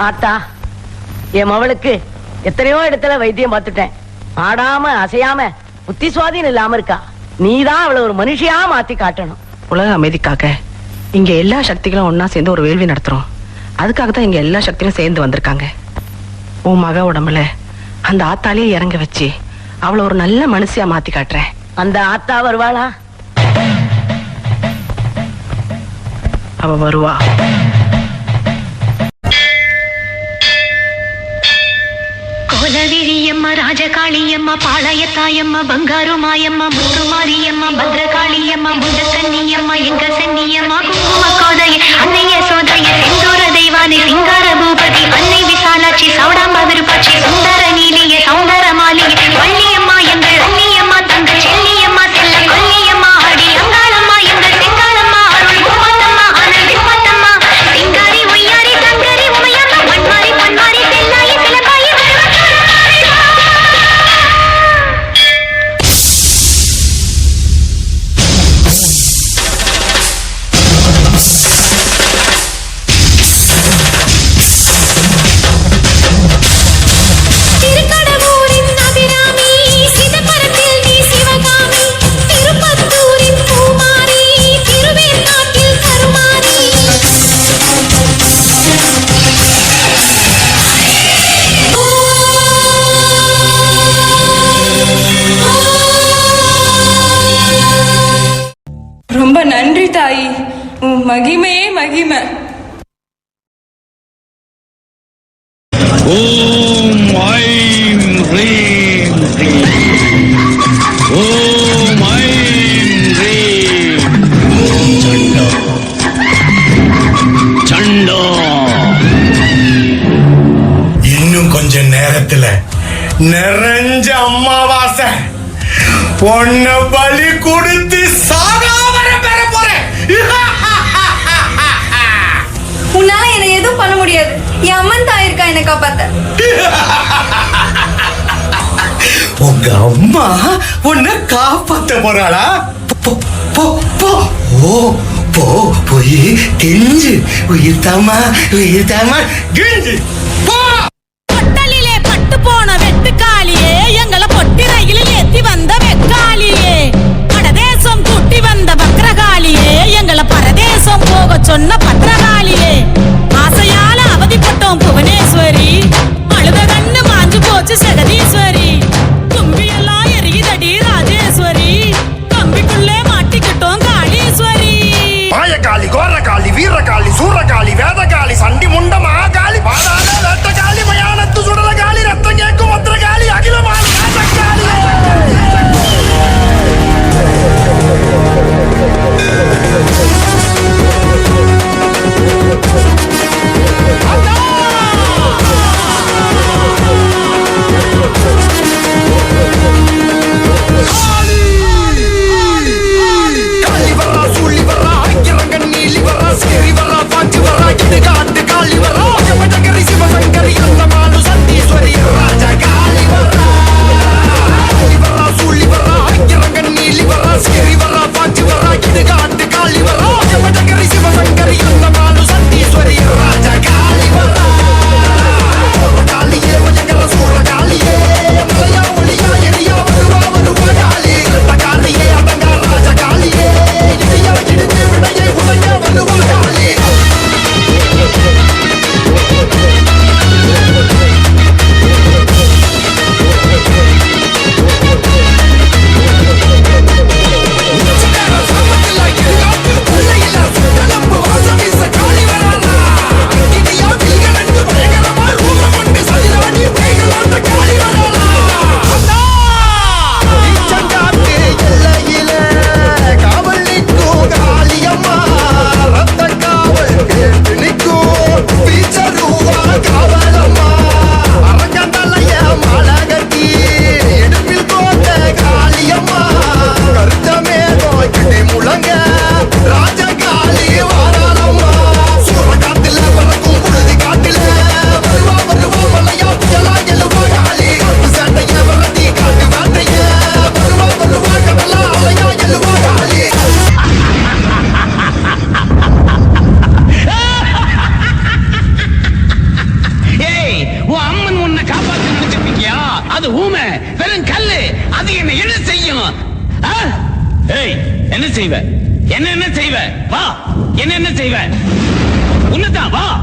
ஆத்தா, என் மவளுக்கு எத்தனையோ இடத்துல வைத்தியம் பார்த்துட்டேன். ஆடாம அசையாம புத்தி சுவாதீனம் இல்லாம இருக்கா. நீதான் அவளை ஒரு மனுஷியா மாத்தி காட்டணும். உலக அமைதிக்காக இங்க எல்லா சக்திகளும் ஒன்னா சேர்ந்து ஒரு வேள்வி நடத்துறோம். அதுக்காக தான் இங்க எல்லா சக்திகளும் சேர்ந்து வந்திருக்காங்க. உன் மக உடம்புல அந்த ஆத்தாலேயே இறங்க வச்சு அவளை ஒரு நல்ல மனுஷியா மாத்தி காட்டுறேன். அந்த ஆத்தா வருவாளா? அவ வருவா. கோலவிழியம்மா, ராஜகாளியம்மா, பாளையத்தாயம்மா, பங்காரு மாயம்மா, முத்துமாரியம்மா, பத்ரகாளியம்மா, முண்டக்கன்னியம்மா, எங்க சன்னியம்மா, குங்கும கோதைய அன்னைய சோதைய செந்தூர தெய்வானை சிங்கார பூபதி அன்னை விசாலாட்சி சௌடாம்பா விருப்பாட்சி சுந்தர நீலிய சௌந்தர மாளிகை வள்ளியம்மா எங்கள் அன்னியம்மா தங்க செல்லியம்மா செல்ல கொல்லியம்மா அடி அங்காளம்மா எங்கள் செங்காளம்மா அருள் முப்பத்தம்மா அனல் விப்பத்தம்மா சிங்காரி ஒய்யாரி தங்கரி உமையம்மா மண்மாரி பன்மாரி செல்லாயி சிலம்பாயி ரொம்ப நன்றி தாயி, உன் மகிமையே மகிமை. ஓம் ஐம் ரீம் ரீம். ஓம் ஐம் ரீம். சண்டா சண்டா. இன்னும் கொஞ்ச நேரத்துல நிறைஞ்ச அம்மாவாசை பொண்ண பலி கொடுத்து சாகாவரம் பெற போறேன். உன்னால என்ன எதுவும் பண்ண முடியாது. என் அம்மன் தாய் இருக்கா என்னை காப்பாத்த. உங்க அம்மா உன்னை காப்பாத்த போறாளா? போய் கெஞ்சு. உயிர் தாமா கெஞ்சு. பொட்டலிலே பட்டு போன வெட்டுக்காளியே, எங்களை பொட்டி ரயிலில் ஏத்தி வந்த வெக்காளியே, படதேசம் கூட்டி வந்த பக்ரகாளியே, எங்களை பரதேசம் போக சொன்ன பத்ரகாளியே, ஆசையால அவதிப்பட்டோம் புவனேஸ்வரி, அழுத கண்ணு மாஞ்சு போச்சு ஜெகதீஸ்வரி, கும்பியெல்லாம் எரியுதடி ராஜேஸ்வரி, கம்பிக்குள்ளே மாட்டிக்கிட்டோம் காளீஸ்வரி. மாயகாளி, கோரகாளி, வீரகாளி, சூரகாளி, வேதகாளி, சண்டி முண்ட மகாகாளி, பாதாள வேட்டகாளி, மயானத்து சுடலகாளி, ரத்தம் கேட்கும் பத்ரகாளி, அகிலமான ராஜகாளி. ஏய், என்ன செய்வ? என்ன செய்வ? வா, என்ன செய்வ? உன்னதான் வா.